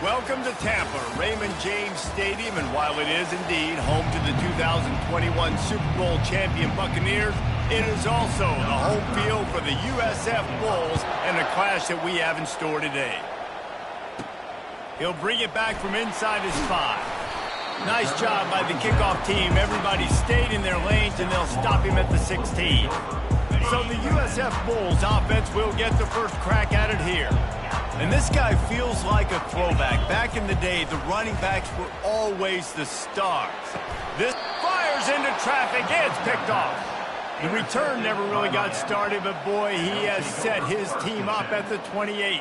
Welcome to Tampa, Raymond James Stadium, and while it is indeed home to the 2021 Super Bowl champion Buccaneers, it is also the home field for the USF Bulls and a clash that we have in store today. He'll bring it back from inside his 5. Nice job by the kickoff team. Everybody stayed in their lanes, and they'll stop him at the 16. So the USF Bulls offense will get the first crack at it here. And this guy feels like a throwback. Back in the day, the running backs were always the stars. This fires into traffic. It's picked off. The return never really got started, but boy, he has set his team up at the 28.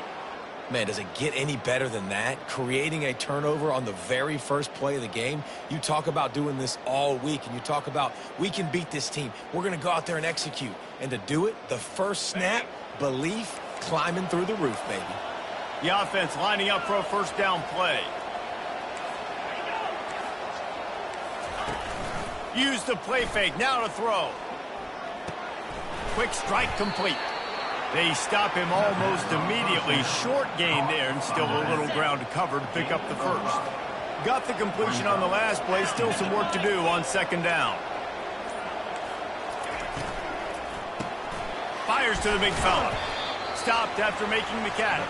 Man, does it get any better than that? Creating a turnover on the very first play of the game. You talk about doing this all week, and you talk about, we can beat this team. We're going to go out there and execute. And to do it, the first snap, belief, climbing through the roof, baby. The offense lining up for a first down play. Use the play fake. Now to throw. Quick strike complete. They stop him almost immediately. Short gain there, and still a little ground to cover to pick up the first. Got the completion on the last play. Still some work to do on second down. Fires to the big fella. Stopped after making the catch.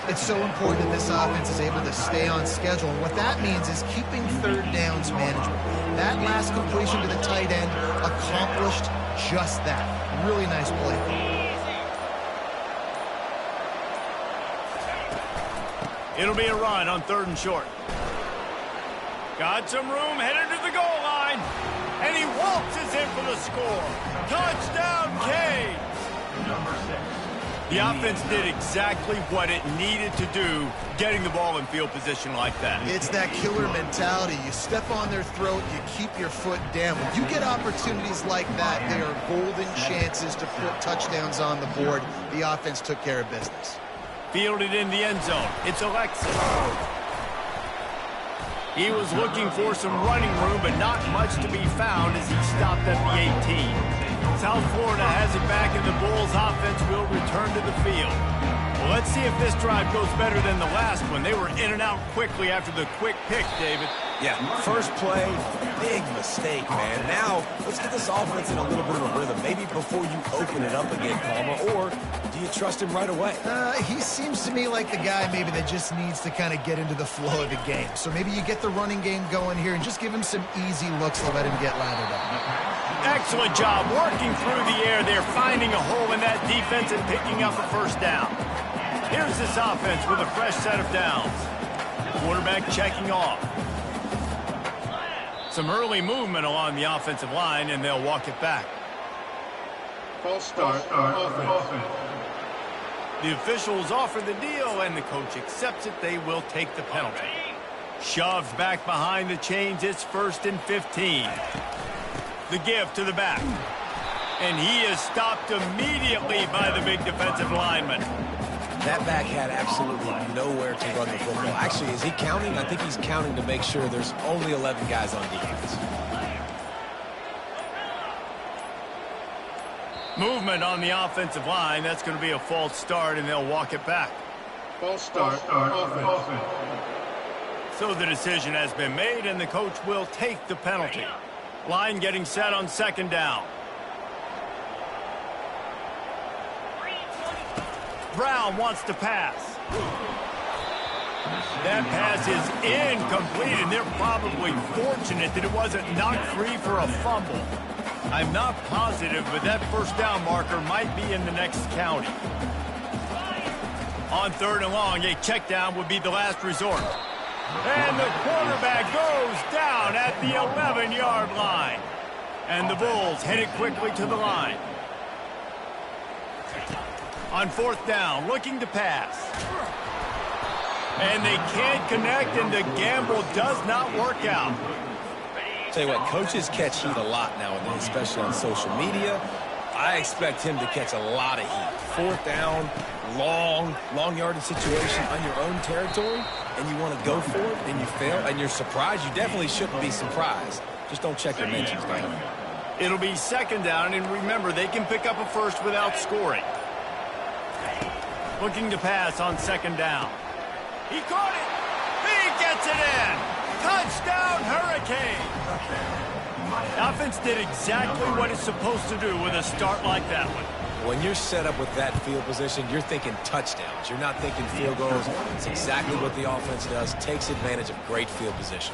It's so important that this offense is able to stay on schedule. And what that means is keeping third downs manageable. That last completion to the tight end accomplished just that. Really nice play. It'll be a run on 3rd and short. Got some room, headed to the goal line. And he waltzes in for the score. Touchdown, K. Number 6. The offense did exactly what it needed to do, getting the ball in field position like that. It's that killer mentality. You step on their throat, you keep your foot down. When you get opportunities like that, they are golden chances to put touchdowns on the board. The offense took care of business. Fielded in the end zone. It's Alexis. He was looking for some running room, but not much to be found as he stopped at the 18. South Florida has it back, and the Bulls offense will return to the field. Well, let's see if this drive goes better than the last one. They were in and out quickly after the quick pick, David. Yeah, first play, big mistake, man. Now, let's get this offense in a little bit of a rhythm. Maybe before you open it up again, Palmer, or do you trust him right away? He seems to me like the guy maybe that just needs to kind of get into the flow of the game. So maybe you get the running game going here and just give him some easy looks to let him get lathered up. Excellent job working through the air there, finding a hole in that defense and picking up a first down. Here's this offense with a fresh set of downs. Quarterback checking off. Some early movement along the offensive line, and they'll walk it back. False start, offense. The officials offer the deal, and the coach accepts it. They will take the penalty. Shoved back behind the chains. It's 1st and 15. The give to the back. And he is stopped immediately by the big defensive lineman. That back had absolutely nowhere to run the football. Actually, is he counting? I think he's counting to make sure there's only 11 guys on defense. Movement on the offensive line. That's going to be a false start, and they'll walk it back. False start, offense. So the decision has been made, and the coach will take the penalty. Line getting set on 2nd down. Brown wants to pass. That pass is incomplete, and they're probably fortunate that it wasn't knocked free for a fumble. I'm not positive, but that first down marker might be in the next county. On 3rd and long, a check down would be the last resort. And the quarterback goes down at the 11-yard line. And the Bulls headed quickly to the line. On 4th down, looking to pass. And they can't connect, and the gamble does not work out. Tell you what, coaches catch heat a lot nowadays, especially on social media. I expect him to catch a lot of heat. 4th down, long yardage situation on your own territory, and you want to go for it, and you fail, and you're surprised. You definitely shouldn't be surprised. Just don't check your mentions, man. It'll be 2nd down, and remember, they can pick up a first without scoring. Looking to pass on 2nd down. He caught it. Okay. The offense did exactly what it's supposed to do with a start like that one. When you're set up with that field position, you're thinking touchdowns. You're not thinking field goals. It's exactly what the offense does. Takes advantage of great field position.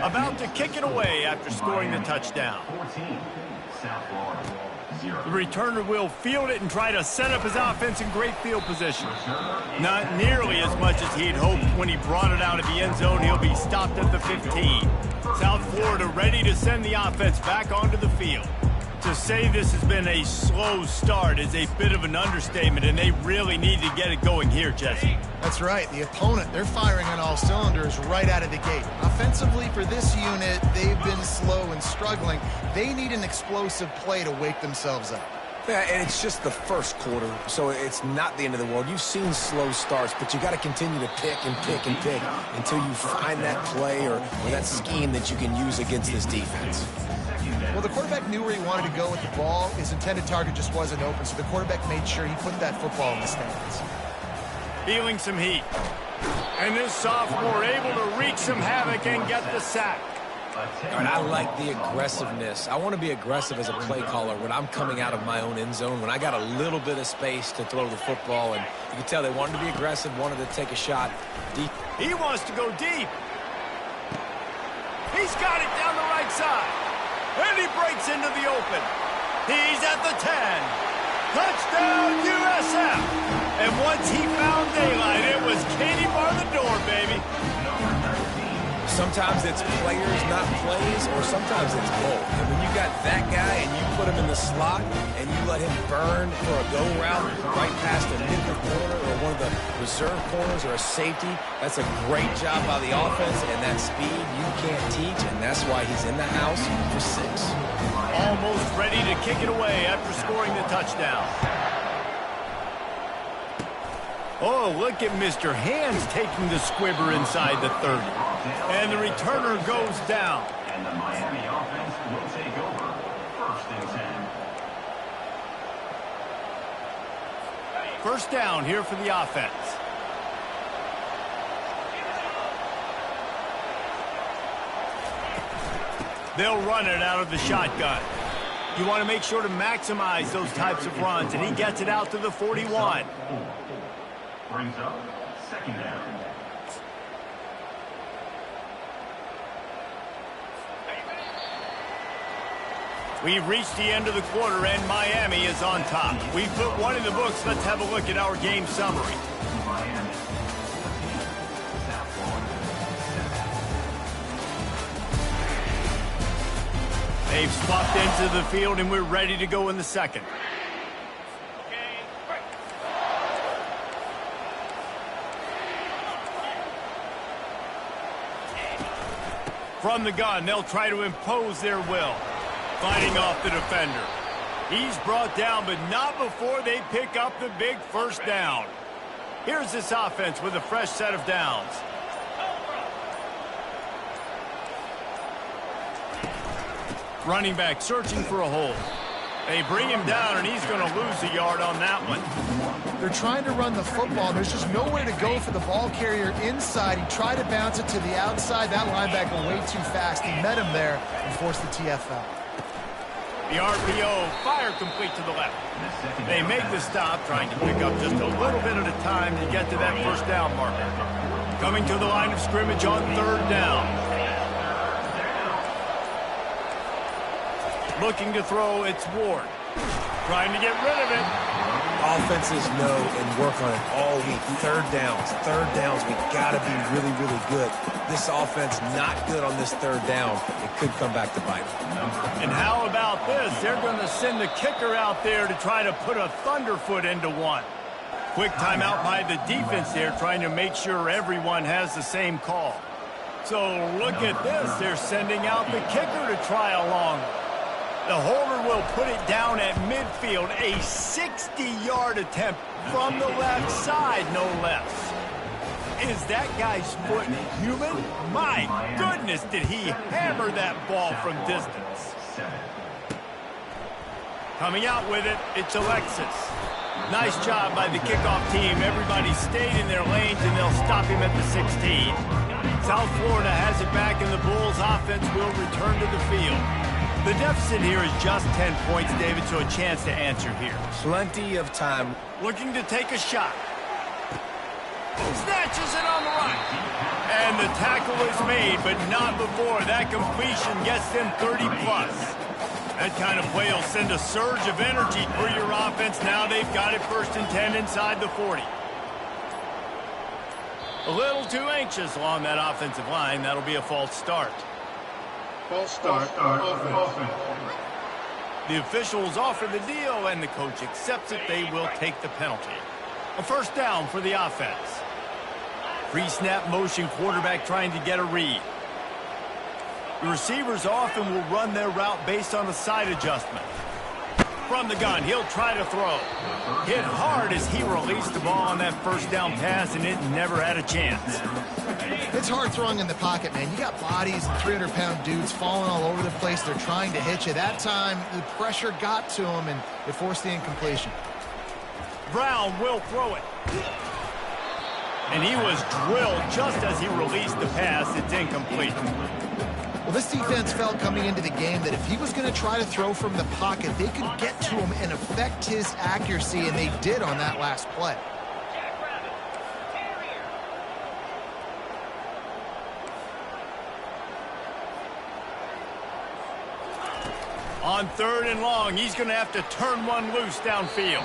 About to kick it away after scoring the touchdown. The returner will field it and try to set up his offense in great field position. Not nearly as much as he had hoped when he brought it out of the end zone. He'll be stopped at the 15. South Florida ready to send the offense back onto the field. To say this has been a slow start is a bit of an understatement, and they really need to get it going here, Jesse. That's right. The opponent, they're firing on all cylinders right out of the gate. Offensively, for this unit, they've been slow and struggling. They need an explosive play to wake themselves up. Yeah, and it's just the first quarter, so it's not the end of the world. You've seen slow starts, but you got to continue to pick and pick and pick until you find that play or that scheme that you can use against this defense. Well, the quarterback knew where he wanted to go with the ball. His intended target just wasn't open, so the quarterback made sure he put that football in the stands. Feeling some heat. And this sophomore able to wreak some havoc and get the sack. All right, I like the aggressiveness. I want to be aggressive as a play caller when I'm coming out of my own end zone, when I got a little bit of space to throw the football, and you can tell they wanted to be aggressive, wanted to take a shot deep. He wants to go deep. He's got it down the right side. And he breaks into the open. He's at the 10. Touchdown, USF. And once he found daylight, it was Katie bar the door, baby. Sometimes it's players, not plays, or sometimes it's both. And when you got that guy and you put him in the slot and you let him burn for a go route right past a nickel corner or one of the reserve corners or a safety, that's a great job by the offense, and that speed you can't teach, and that's why he's in the house for 6. Almost ready to kick it away after scoring the touchdown. Oh, look at Mr. Hands taking the squibber inside the 30. And the returner goes down. And the Miami offense will take over. 1st and 10. First down here for the offense. They'll run it out of the shotgun. You want to make sure to maximize those types of runs, and he gets it out to the 41. Brings up 2nd down. We've reached the end of the quarter, and Miami is on top. We put one in the books. Let's have a look at our game summary. Miami. They've swapped into the field, and we're ready to go in the second. From the gun, they'll try to impose their will. Fighting off the defender. He's brought down, but not before they pick up the big first down. Here's this offense with a fresh set of downs. Running back searching for a hole. They bring him down, and he's going to lose a yard on that one. They're trying to run the football. There's just nowhere to go for the ball carrier inside. He tried to bounce it to the outside. That linebacker way too fast. He met him there and forced the TFL. The RPO, fire complete to the left. They make the stop, trying to pick up just a little bit at a time to get to that first down marker. Coming to the line of scrimmage on 3rd down. Looking to throw, it's Ward. Trying to get rid of it. Offenses know and work on it all week. 3rd downs, we got to be really, really good. This offense not good on this 3rd down. It could come back to bite them. And how about this? They're going to send the kicker out there to try to put a thunderfoot into one. Quick timeout by the defense there, trying to make sure everyone has the same call. So look at this. They're sending out the kicker to try a long one. The holder will put it down at midfield. A 60-yard attempt from the left side, no less. Is that guy's foot human? My goodness, did he hammer that ball from distance. Coming out with it, it's Alexis. Nice job by the kickoff team. Everybody stayed in their lanes, and they'll stop him at the 16. South Florida has it back, and the Bulls offense will return to the field. The deficit here is just 10 points, David, so a chance to answer here. Plenty of time. Looking to take a shot. Snatches it on the right. And the tackle is made, but not before. That completion gets them 30-plus. That kind of play will send a surge of energy for your offense. Now they've got it 1st and 10 inside the 40. A little too anxious along that offensive line. That'll be a false start. False start. Offense. The officials offer the deal, and the coach accepts it. They will take the penalty. A 1st down for the offense. Pre-snap motion, quarterback trying to get a read. The receivers often will run their route based on a side adjustment. From the gun, he'll try to throw. Hit hard as he released the ball on that 1st down pass, and it never had a chance. It's hard throwing in the pocket, man. You got bodies and 300-pound dudes falling all over the place. They're trying to hit you. That time, the pressure got to him, and it forced the incompletion. Brown will throw it. And he was drilled just as he released the pass. It's incomplete. Well, this defense felt coming into the game that if he was going to try to throw from the pocket, they could get to him and affect his accuracy, and they did on that last play. On 3rd and long, he's going to have to turn one loose downfield.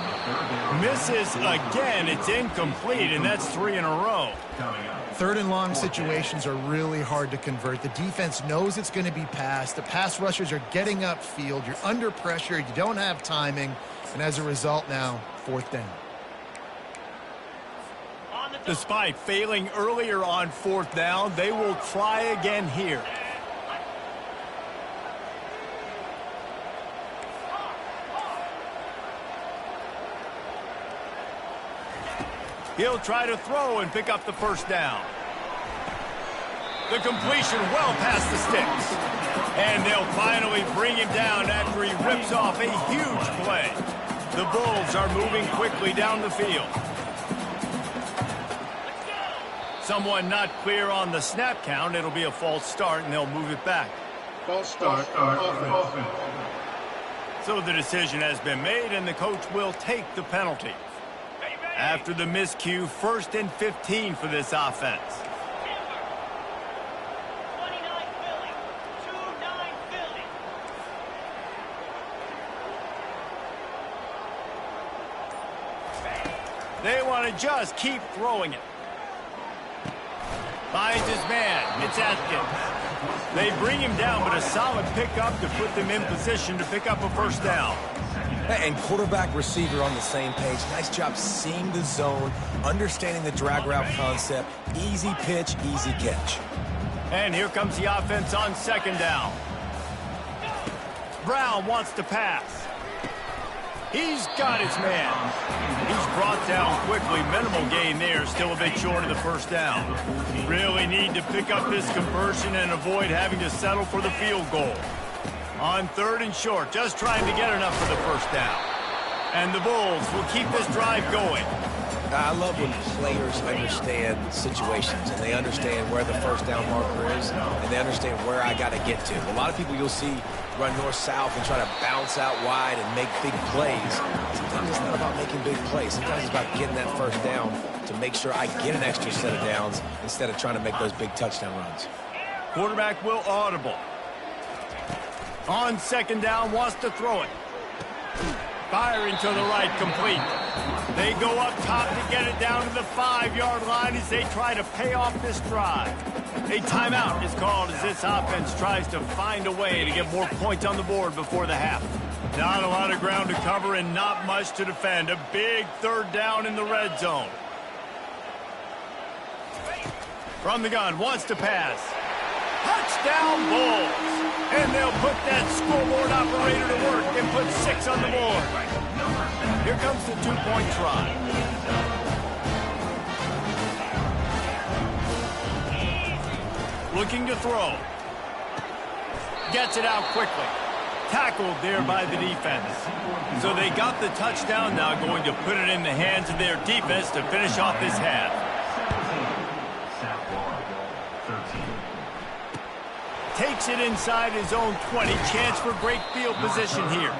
Misses again. It's incomplete, and that's 3 in a row. 3rd and long situations are really hard to convert. The defense knows it's going to be passed. The pass rushers are getting upfield. You're under pressure. You don't have timing. And as a result now, 4th down. Despite failing earlier on 4th down, they will try again here. He'll try to throw and pick up the 1st down. The completion well past the sticks. And they'll finally bring him down after he rips off a huge play. The Bulls are moving quickly down the field. Someone not clear on the snap count. It'll be a false start, and they'll move it back. False start. Offense. So the decision has been made, and the coach will take the penalty. After the miscue, 1st and 15 for this offense. They want to just keep throwing it. Finds his man. It's Atkins. They bring him down, but a solid pickup to put them in position to pick up a 1st down. And quarterback, receiver on the same page. Nice job seeing the zone, understanding the drag route concept. Easy pitch, easy catch. And here comes the offense on 2nd down. Brown wants to pass. He's got his man. He's brought down quickly. Minimal gain there. Still a bit short of the 1st down. Really need to pick up this conversion and avoid having to settle for the field goal. On 3rd and short, just trying to get enough for the 1st down. And the Bulls will keep this drive going. I love when players understand situations and they understand where the 1st down marker is and they understand where I got to get to. A lot of people you'll see run north-south and try to bounce out wide and make big plays. Sometimes it's not about making big plays. Sometimes it's about getting that 1st down to make sure I get an extra set of downs instead of trying to make those big touchdown runs. Quarterback will audible. On 2nd down, wants to throw it. Firing to the right, complete. They go up top to get it down to the 5-yard line as they try to pay off this drive. A timeout is called as this offense tries to find a way to get more points on the board before the half. Not a lot of ground to cover and not much to defend. A big 3rd down in the red zone. From the gun, wants to pass. Touchdown Bulls! And they'll put that scoreboard operator to work and put 6 on the board. Here comes the 2-point try. Looking to throw. Gets it out quickly. Tackled there by the defense. So they got the touchdown, now going to put it in the hands of their defense to finish off this half. takes it inside his own 20. Chance for great field position here.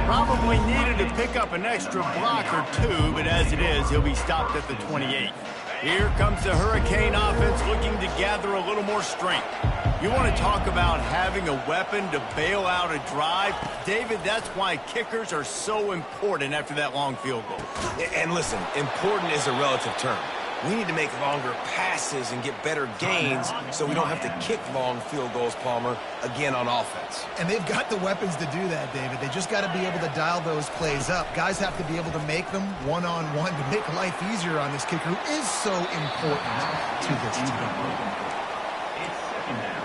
Probably needed to pick up an extra block or two, but as it is, he'll be stopped at the 28. Here comes the Hurricane offense looking to gather a little more strength. You want to talk about having a weapon to bail out a drive? David, that's why kickers are so important after that long field goal. And listen, important is a relative term. We need to make longer passes and get better gains so we don't have to kick long field goals, Palmer, again on offense. And they've got the weapons to do that, David. They just got to be able to dial those plays up. Guys have to be able to make them one-on-one to make life easier on this kicker who is so important to this team. It's second down.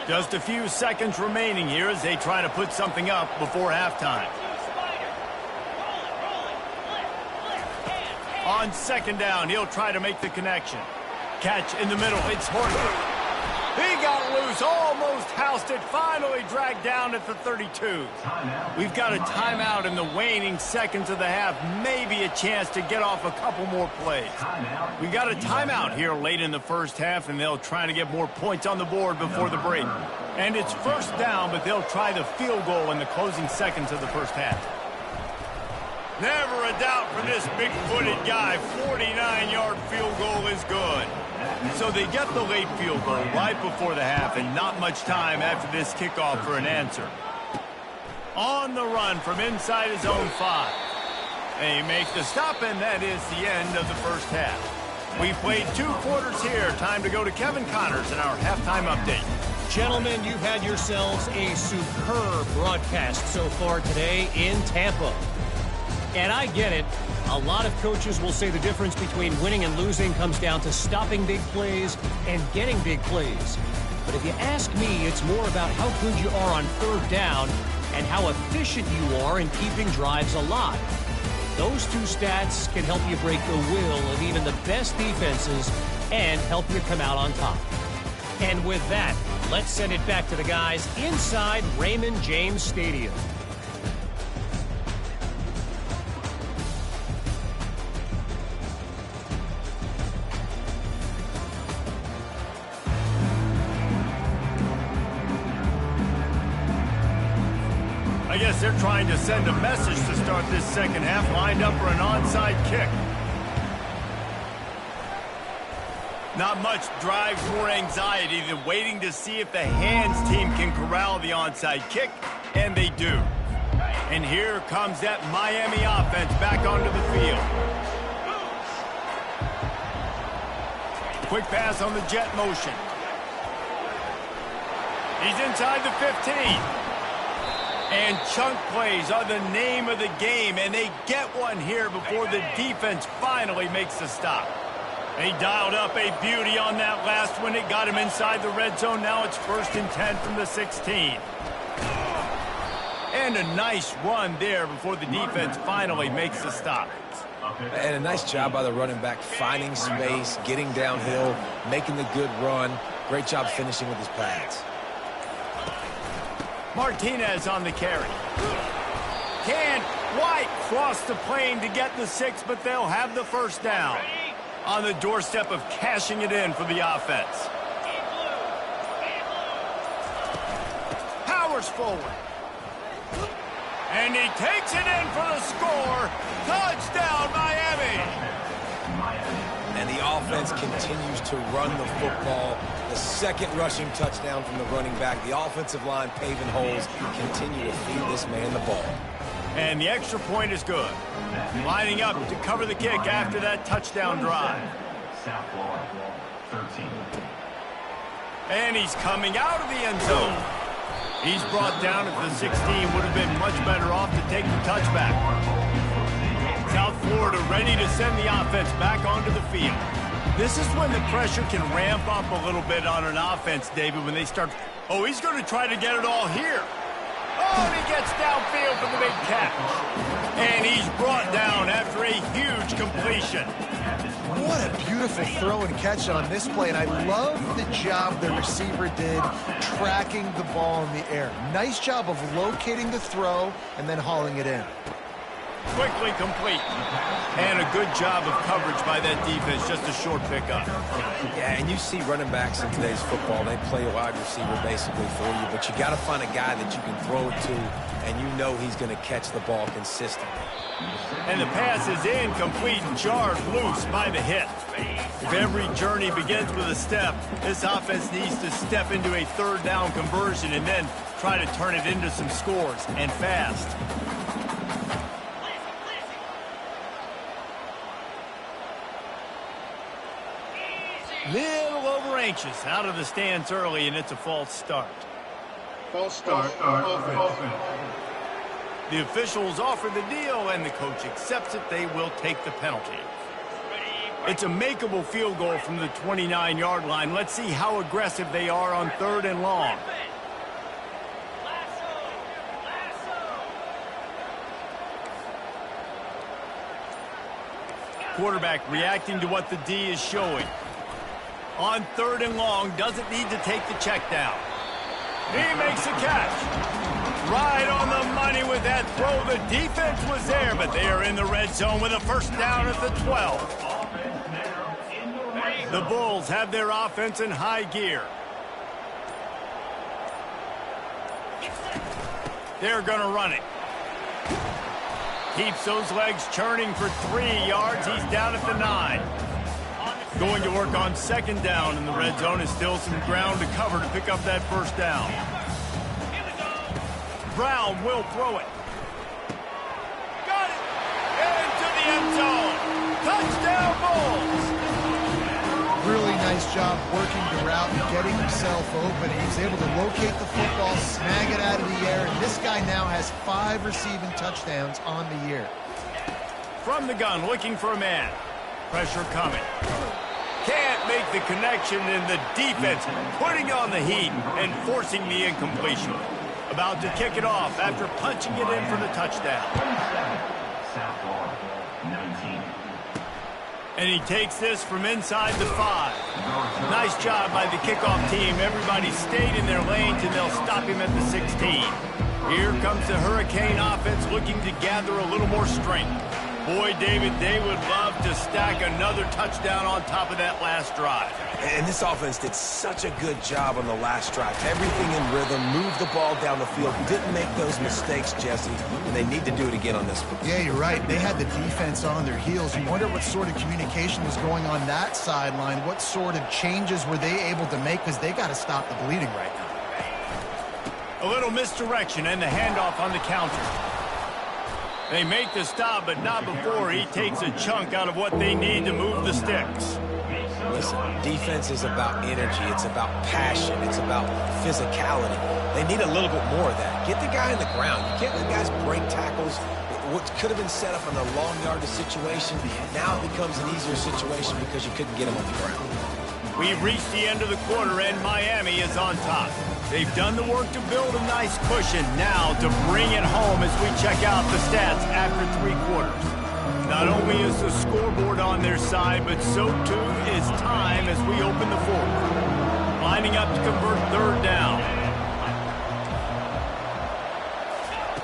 Just a few seconds remaining here as they try to put something up before halftime. On second down, he'll try to make the connection. Catch in the middle. It's Horton. He got loose, almost housed it, finally dragged down at the 32. We've got a timeout in the waning seconds of the half, maybe a chance to get off a couple more plays. We've got a timeout here late in the first half, and they'll try to get more points on the board before the break. And it's first down, but they'll try the field goal in the closing seconds of the first half. Never a doubt for this big-footed guy. 49-yard field goal is good. So they get the late field goal right before the half and not much time after this kickoff for an answer. On the run from inside his own 5. They make the stop, and that is the end of the first half. We played 2 quarters here. Time to go to Kevin Connors in our halftime update. Gentlemen, you've had yourselves a superb broadcast so far today in Tampa. And I get it. A lot of coaches will say the difference between winning and losing comes down to stopping big plays and getting big plays. But if you ask me, it's more about how good you are on third down and how efficient you are in keeping drives alive. Those 2 stats can help you break the will of even the best defenses and help you come out on top. And with that, let's send it back to the guys inside Raymond James Stadium. I guess they're trying to send a message to start this second half, lined up for an onside kick. Not much drives more anxiety than waiting to see if the hands team can corral the onside kick, and they do. And here comes that Miami offense back onto the field. Quick pass on the jet motion. He's inside the 15. And chunk plays are the name of the game, and they get one here before the defense finally makes the stop. They dialed up a beauty on that last one. It got him inside the red zone. Now it's 1st and 10 from the 16. And a nice run there before the defense finally makes the stop. And a nice job by the running back, finding space, getting downhill, making the good run. Great job finishing with his pads. Martinez on the carry. Can White cross the plane to get the 6, but they'll have the first down. On the doorstep of cashing it in for the offense. Powers forward. And he takes it in for the score. Touchdown, Miami. And the offense continues to run the football. The second rushing touchdown from the running back. The offensive line paving holes. Continue to feed this man the ball. And the extra point is good. Lining up to cover the kick after that touchdown drive. South Florida, 13. And he's coming out of the end zone. He's brought down at the 16. Would have been much better off to take the touchback. South Florida ready to send the offense back onto the field. This is when the pressure can ramp up a little bit on an offense, David, when they start. Oh, he's going to try to get it all here. Oh, and he gets downfield for the big catch. And he's brought down after a huge completion. What a beautiful throw and catch on this play, and I love the job the receiver did tracking the ball in the air. Nice job of locating the throw and then hauling it in. quickly complete. And a good job of coverage by that defense, just a short pickup. Yeah, and you see running backs in today's football, they play a wide receiver basically for you, but you got to find a guy that you can throw it to, and you know he's going to catch the ball consistently. And the pass is incomplete, jarred loose by the hit. If every journey begins with a step, this offense needs to step into a third down conversion and then try to turn it into some scores, and fast. Little over anxious, out of the stands early, and it's a false start. False start, offense. The officials offer the deal, and the coach accepts it. They will take the penalty. It's a makeable field goal from the 29-yard line. Let's see how aggressive they are on 3rd and long. Quarterback reacting to what the D is showing. On 3rd and long, doesn't need to take the check down. He makes a catch. Right on the money with that throw. The defense was there, but they are in the red zone with a first down at the 12. The Bulls have their offense in high gear. They're going to run it. Keeps those legs churning for 3 yards. He's down at the 9. Going to work on 2nd down in the red zone. Is still some ground to cover to pick up that first down. Brown will throw it. Got it! Into the end zone. Touchdown, Bulls! Really nice job working the route and getting himself open. He was able to locate the football, snag it out of the air, and this guy now has 5 receiving touchdowns on the year. From the gun, looking for a man. Pressure coming. Can't make the connection, and the defense putting on the heat and forcing the incompletion. About to kick it off after punching it in for the touchdown. And he takes this from inside the 5. Nice job by the kickoff team. Everybody stayed in their lanes, and they'll stop him at the 16. Here comes the Hurricane offense looking to gather a little more strength. Boy, David, they would love to stack another touchdown on top of that last drive. And this offense did such a good job on the last drive. Everything in rhythm, moved the ball down the field, didn't make those mistakes, Jesse, and they need to do it again on this one. Yeah, you're right. They had the defense on their heels. You wonder what sort of communication was going on that sideline. What sort of changes were they able to make, because they got to stop the bleeding right now. A little misdirection and the handoff on the counter. They make the stop, but not before he takes a chunk out of what they need to move the sticks. Listen, defense is about energy. It's about passion. It's about physicality. They need a little bit more of that. Get the guy in the ground. You can't let guys break tackles. What could have been set up in a long yardage situation, now it becomes an easier situation because you couldn't get him on the ground. We've reached the end of the quarter, and Miami is on top. They've done the work to build a nice cushion. Now to bring it home as we check out the stats after 3 quarters. Not only is the scoreboard on their side, but so too is time as we open the 4th. Lining up to convert 3rd down.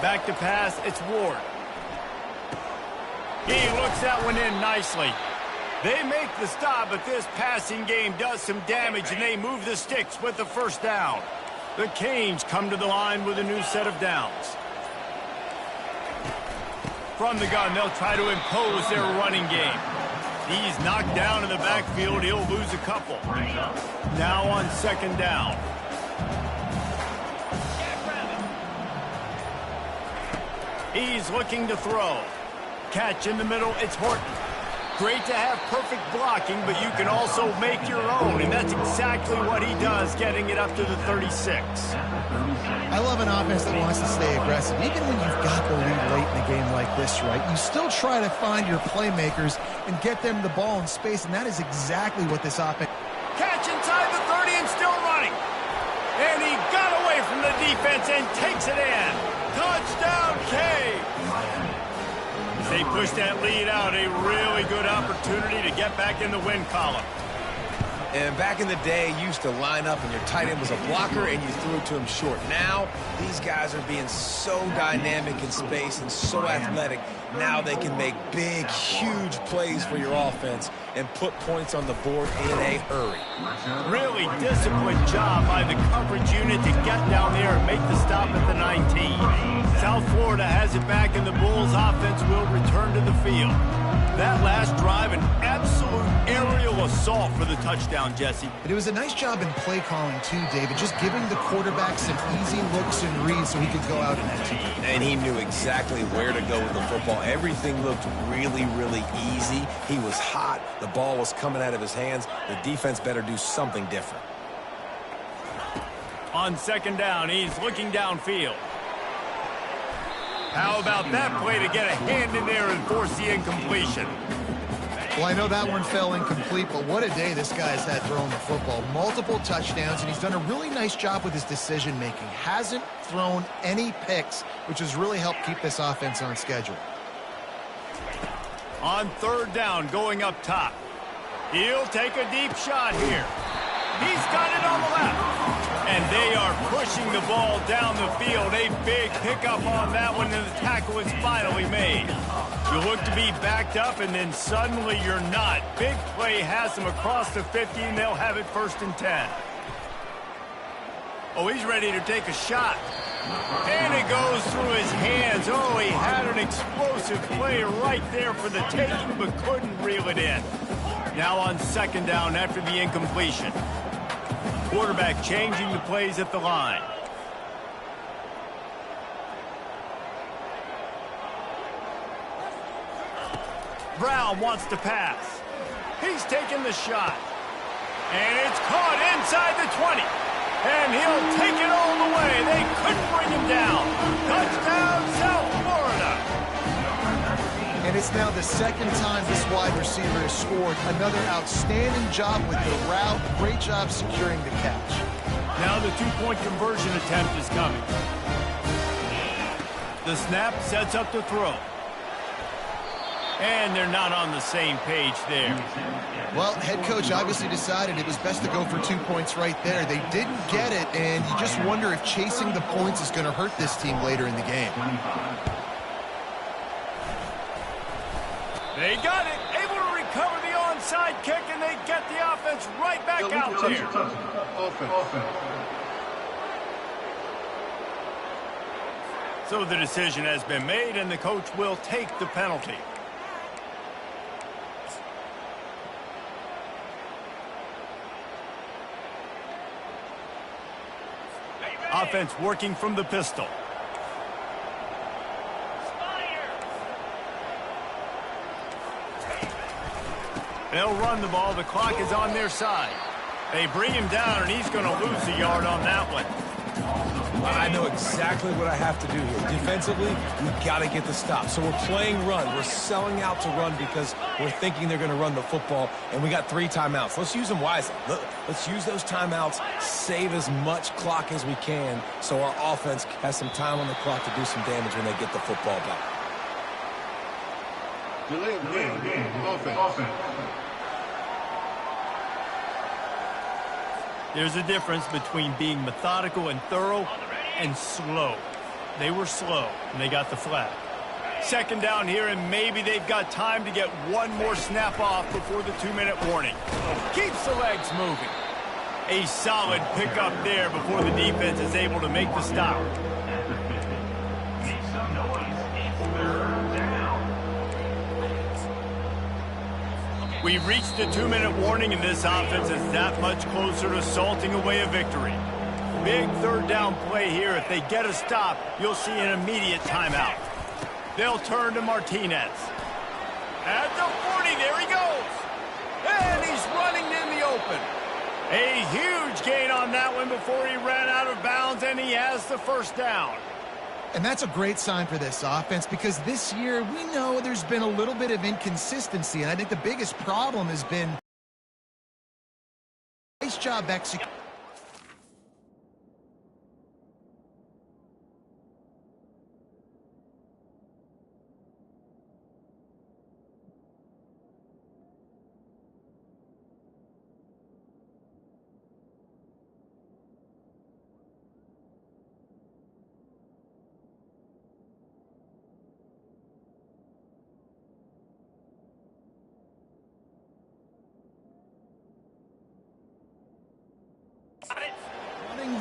Back to pass, it's Ward. He looks that one in nicely. They make the stop, but this passing game does some damage, and they move the sticks with the first down. The Canes come to the line with a new set of downs. From the gun, they'll try to impose their running game. He's knocked down in the backfield. He'll lose a couple. Now on 2nd down. He's looking to throw. Catch in the middle. It's Horton. Great to have perfect blocking, but you can also make your own, and that's exactly what he does, getting it up to the 36. I love an offense that wants to stay aggressive. Even when you've got the lead late in a game like this, right, you still try to find your playmakers and get them the ball in space, and that is exactly what this offense... Catch inside the 30 and still running. And he got away from the defense and takes it in. Touchdown, K. They push that lead out, a really good opportunity to get back in the win column. And back in the day, you used to line up and your tight end was a blocker and you threw it to him short. Now, these guys are being so dynamic in space and so athletic. Now they can make big, huge plays for your offense and put points on the board in a hurry. Really disciplined job by the coverage unit to get down there and make the stop at the 19. South Florida has it back, and the Bulls offense will return to the field. That last drive, an absolute aerial assault for the touchdown, Jesse. But it was a nice job in play calling too, David, just giving the quarterback some easy looks and reads so he could go out and execute. And he knew exactly where to go with the football. Everything looked really, really easy. He was hot. The ball was coming out of his hands. The defense better do something different. On second down, he's looking downfield. How about that play to get a hand in there and force the incompletion? Well, I know that one fell incomplete, but what a day this guy's had throwing the football. Multiple touchdowns, and he's done a really nice job with his decision-making. Hasn't thrown any picks, which has really helped keep this offense on schedule. On third down, going up top. He'll take a deep shot here. He's got it on the left. And they are pushing the ball down the field. A big pickup on that one, and the tackle is finally made. You look to be backed up, and then suddenly you're not. Big play has them across the 50, and they'll have it 1st and 10. Oh, he's ready to take a shot. And it goes through his hands. Oh, he had an explosive play right there for the taking, but couldn't reel it in. Now on second down after the incompletion. Quarterback changing the plays at the line. Brown wants to pass. He's taking the shot. And it's caught inside the 20. And he'll take it all the way. They couldn't bring him down. Touchdown, South Florida. And it's now the second time this wide receiver has scored. Another outstanding job with the route. Great job securing the catch. Now the two-point conversion attempt is coming. The snap sets up the throw. And they're not on the same page there. Well, head coach obviously decided it was best to go for 2 points right there. They didn't get it, and you just wonder if chasing the points is going to hurt this team later in the game. They got it, able to recover the onside kick, and they get the offense right back out there. So the decision has been made, and the coach will take the penalty. Offense working from the pistol. They'll run the ball. The clock is on their side. They bring him down, and he's going to lose a yard on that one. I know exactly what I have to do here. Defensively, we've got to get the stop. So we're playing run. We're selling out to run because we're thinking they're going to run the football, and we got 3 timeouts. Let's use them wisely. Let's use those timeouts, save as much clock as we can so our offense has some time on the clock to do some damage when they get the football back. Delay of game. Offense. There's a difference between being methodical and thorough and slow. They were slow, and they got the flag. Second down here, and maybe they've got time to get one more snap off before the 2-minute warning. Keeps the legs moving. A solid pickup there before the defense is able to make the stop. Make some noise. It's 3rd down. We've reached the 2-minute warning, and this offense is that much closer to salting away a victory. Big 3rd down play here. If they get a stop, you'll see an immediate timeout. They'll turn to Martinez. At the 40, there he goes. And he's running in the open. A huge gain on that one before he ran out of bounds, and he has the 1st down. And that's a great sign for this offense because this year we know there's been a little bit of inconsistency, and I think the biggest problem has been nice job executing.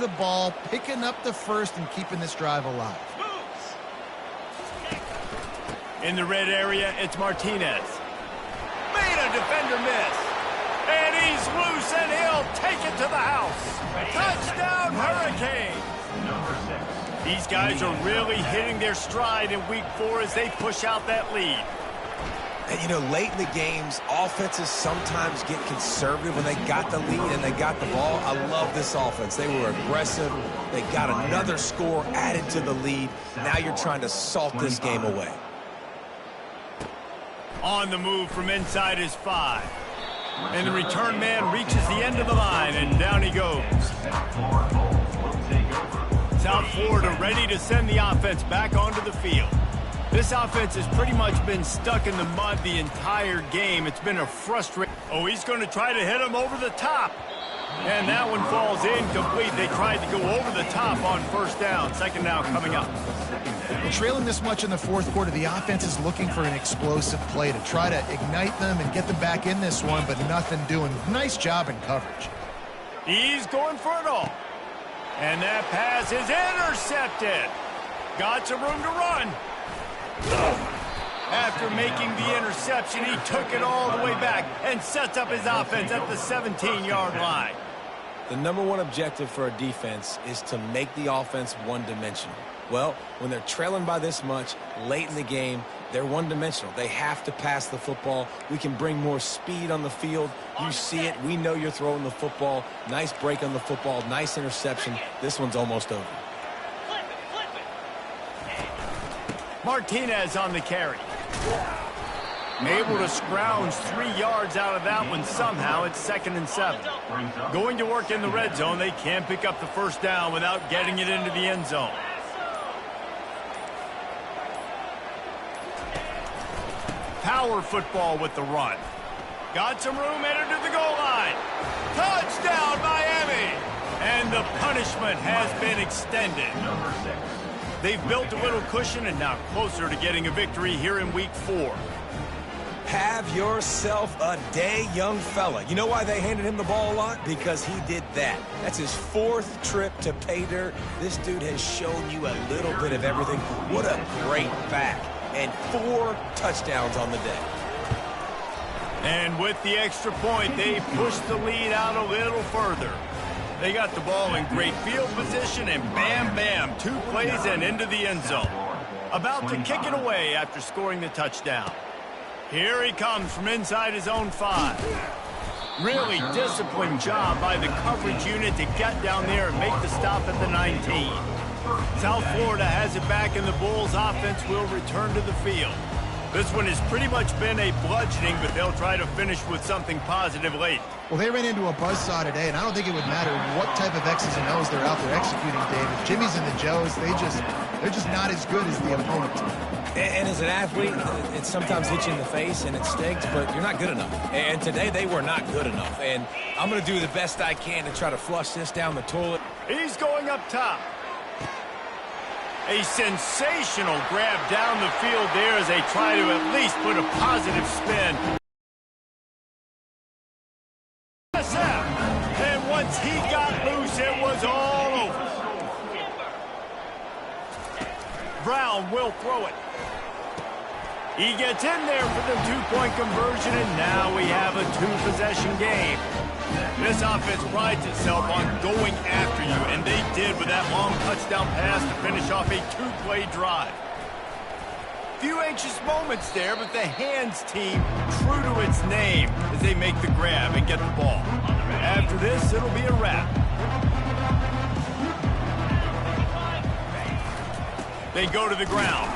the ball, picking up the first and keeping this drive alive. In the red area, it's Martinez. Made a defender miss. And he's loose, and he'll take it to the house. Touchdown, Hurricane. These guys are really hitting their stride in week 4 as they push out that lead. And, you know, late in the games, offenses sometimes get conservative when they got the lead and they got the ball. I love this offense. They were aggressive. They got another score added to the lead. Now you're trying to salt this game away. On the move from inside his 5. And the return man reaches the end of the line, and down he goes. South Florida ready to send the offense back onto the field. This offense has pretty much been stuck in the mud the entire game. It's been a frustrating... Oh, he's going to try to hit him over the top. And that one falls incomplete. They tried to go over the top on first down. Second down coming up. Well, trailing this much in the fourth quarter, the offense is looking for an explosive play to try to ignite them and get them back in this one, but nothing doing. Nice job in coverage. He's going for it all. And that pass is intercepted. Got some room to run. After making the interception, he took it all the way back and sets up his offense at the 17-yard line. The number one objective for a defense is to make the offense one-dimensional. Well, when they're trailing by this much late in the game, they're one-dimensional. They have to pass the football. We can bring more speed on the field. You see it. We know you're throwing the football. Nice break on the football. Nice interception. This one's almost over. Martinez on the carry. Able to scrounge 3 yards out of that one somehow. It's 2nd and 7. Going to work in the red zone. They can't pick up the first down without getting it into the end zone. Power football with the run. Got some room, headed to the goal line. Touchdown, Miami! And the punishment has been extended. They've built a little cushion and now closer to getting a victory here in week 4. Have yourself a day, young fella. You know why they handed him the ball a lot? Because he did that. That's his 4th trip to pay dirt. This dude has shown you a little bit of everything. What a great back. And 4 touchdowns on the day. And with the extra point, they pushed the lead out a little further. They got the ball in great field position, and bam, bam, 2 plays and into the end zone. About to kick it away after scoring the touchdown. Here he comes from inside his own 5. Really disciplined job by the coverage unit to get down there and make the stop at the 19. South Florida has it back, and the Bulls offense will return to the field. This one has pretty much been a bludgeoning, but they'll try to finish with something positive late. Well, they ran into a buzzsaw today, and I don't think it would matter what type of X's and O's they're out there executing, David. Jimmy's and the Joes, they're just not as good as the opponent. And as an athlete, it sometimes hits you in the face and it stinks, but you're not good enough. And today they were not good enough. And I'm going to do the best I can to try to flush this down the toilet. He's going up top. A sensational grab down the field there as they try to at least put a positive spin. USF. And once he got loose, it was all over. Brown will throw it. He gets in there for the 2-point conversion, and now we have a 2-possession game. This offense prides itself on going after you, and they did with that long touchdown pass to finish off a 2-play drive. Few anxious moments there, but the hands team true to its name as they make the grab and get the ball. After this, it'll be a wrap. They go to the ground.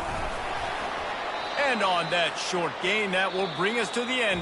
And on that short gain, that will bring us to the end.